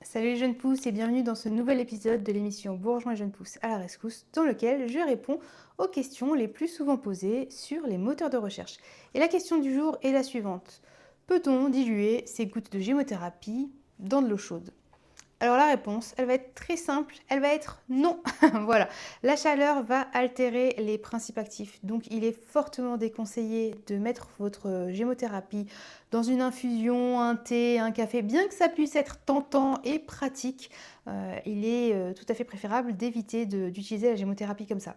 Salut les jeunes pousses et bienvenue dans ce nouvel épisode de l'émission Bourgeois et jeunes pousses à la rescousse dans lequel je réponds aux questions les plus souvent posées sur les moteurs de recherche. Et la question du jour est la suivante. Peut-on diluer ces gouttes de gémothérapie dans de l'eau chaude? Alors la réponse, elle va être très simple, elle va être non. Voilà, la chaleur va altérer les principes actifs. Donc il est fortement déconseillé de mettre votre gémothérapie dans une infusion, un thé, un café. Bien que ça puisse être tentant et pratique, il est tout à fait préférable d'éviter d'utiliser la gémothérapie comme ça.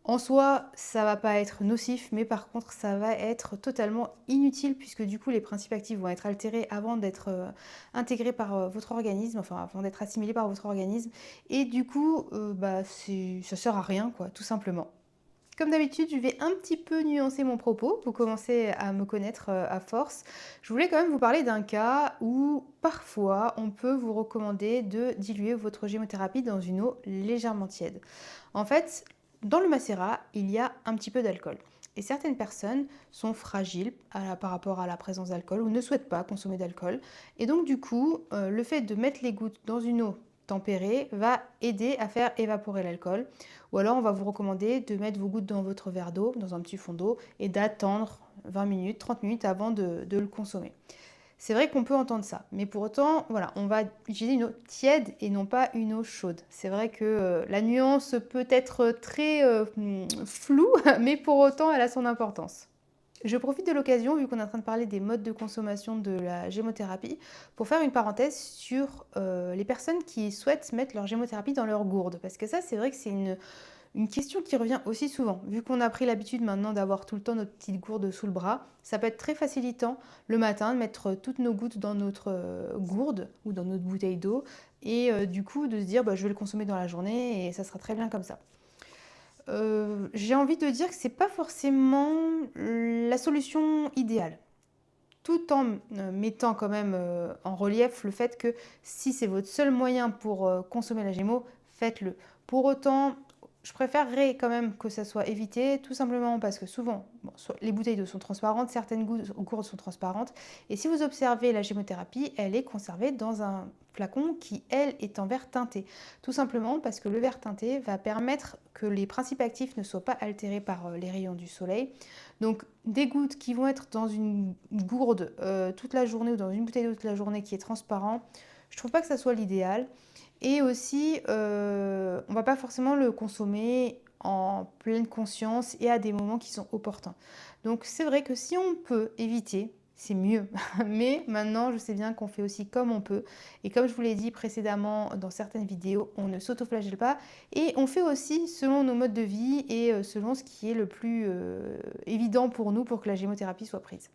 En soi, ça va pas être nocif, mais par contre, ça va être totalement inutile puisque du coup, les principes actifs vont être altérés avant d'être intégrés par votre organisme, enfin avant d'être assimilés par votre organisme. Et du coup, ça sert à rien, quoi, tout simplement. Comme d'habitude, je vais un petit peu nuancer mon propos. Vous commencez à me connaître à force. Je voulais quand même vous parler d'un cas où parfois on peut vous recommander de diluer votre gémothérapie dans une eau légèrement tiède. En fait, dans le macérat, il y a un petit peu d'alcool. Et certaines personnes sont fragiles par rapport à la présence d'alcool ou ne souhaitent pas consommer d'alcool. Et donc du coup, le fait de mettre les gouttes dans une eau tempérée va aider à faire évaporer l'alcool. Ou alors on va vous recommander de mettre vos gouttes dans votre verre d'eau, dans un petit fond d'eau, et d'attendre 20 minutes, 30 minutes avant de le consommer. C'est vrai qu'on peut entendre ça, mais pour autant, voilà, on va utiliser une eau tiède et non pas une eau chaude. C'est vrai que la nuance peut être très floue, mais pour autant, elle a son importance. Je profite de l'occasion, vu qu'on est en train de parler des modes de consommation de la gémothérapie, pour faire une parenthèse sur les personnes qui souhaitent mettre leur gémothérapie dans leur gourde. Parce que ça, c'est vrai que c'est une question qui revient aussi souvent, vu qu'on a pris l'habitude maintenant d'avoir tout le temps notre petite gourde sous le bras, ça peut être très facilitant le matin de mettre toutes nos gouttes dans notre gourde ou dans notre bouteille d'eau et du coup de se dire je vais le consommer dans la journée et ça sera très bien comme ça. J'ai envie de dire que c'est pas forcément la solution idéale, tout en mettant quand même en relief le fait que si c'est votre seul moyen pour consommer la gémo, faites-le. Pour autant, je préférerais quand même que ça soit évité, tout simplement parce que souvent, les bouteilles d'eau sont transparentes, certaines gourdes sont transparentes, et si vous observez la gémothérapie, elle est conservée dans un flacon qui, elle, est en verre teinté. Tout simplement parce que le verre teinté va permettre que les principes actifs ne soient pas altérés par les rayons du soleil. Donc des gouttes qui vont être dans une gourde toute la journée ou dans une bouteille d'eau toute la journée qui est transparent, je trouve pas que ça soit l'idéal. Et aussi, on va pas forcément le consommer en pleine conscience et à des moments qui sont opportuns. Donc c'est vrai que si on peut éviter, c'est mieux. Mais maintenant, je sais bien qu'on fait aussi comme on peut. Et comme je vous l'ai dit précédemment dans certaines vidéos, on ne s'autoflagelle pas. Et on fait aussi selon nos modes de vie et selon ce qui est le plus évident pour nous pour que la gémothérapie soit prise.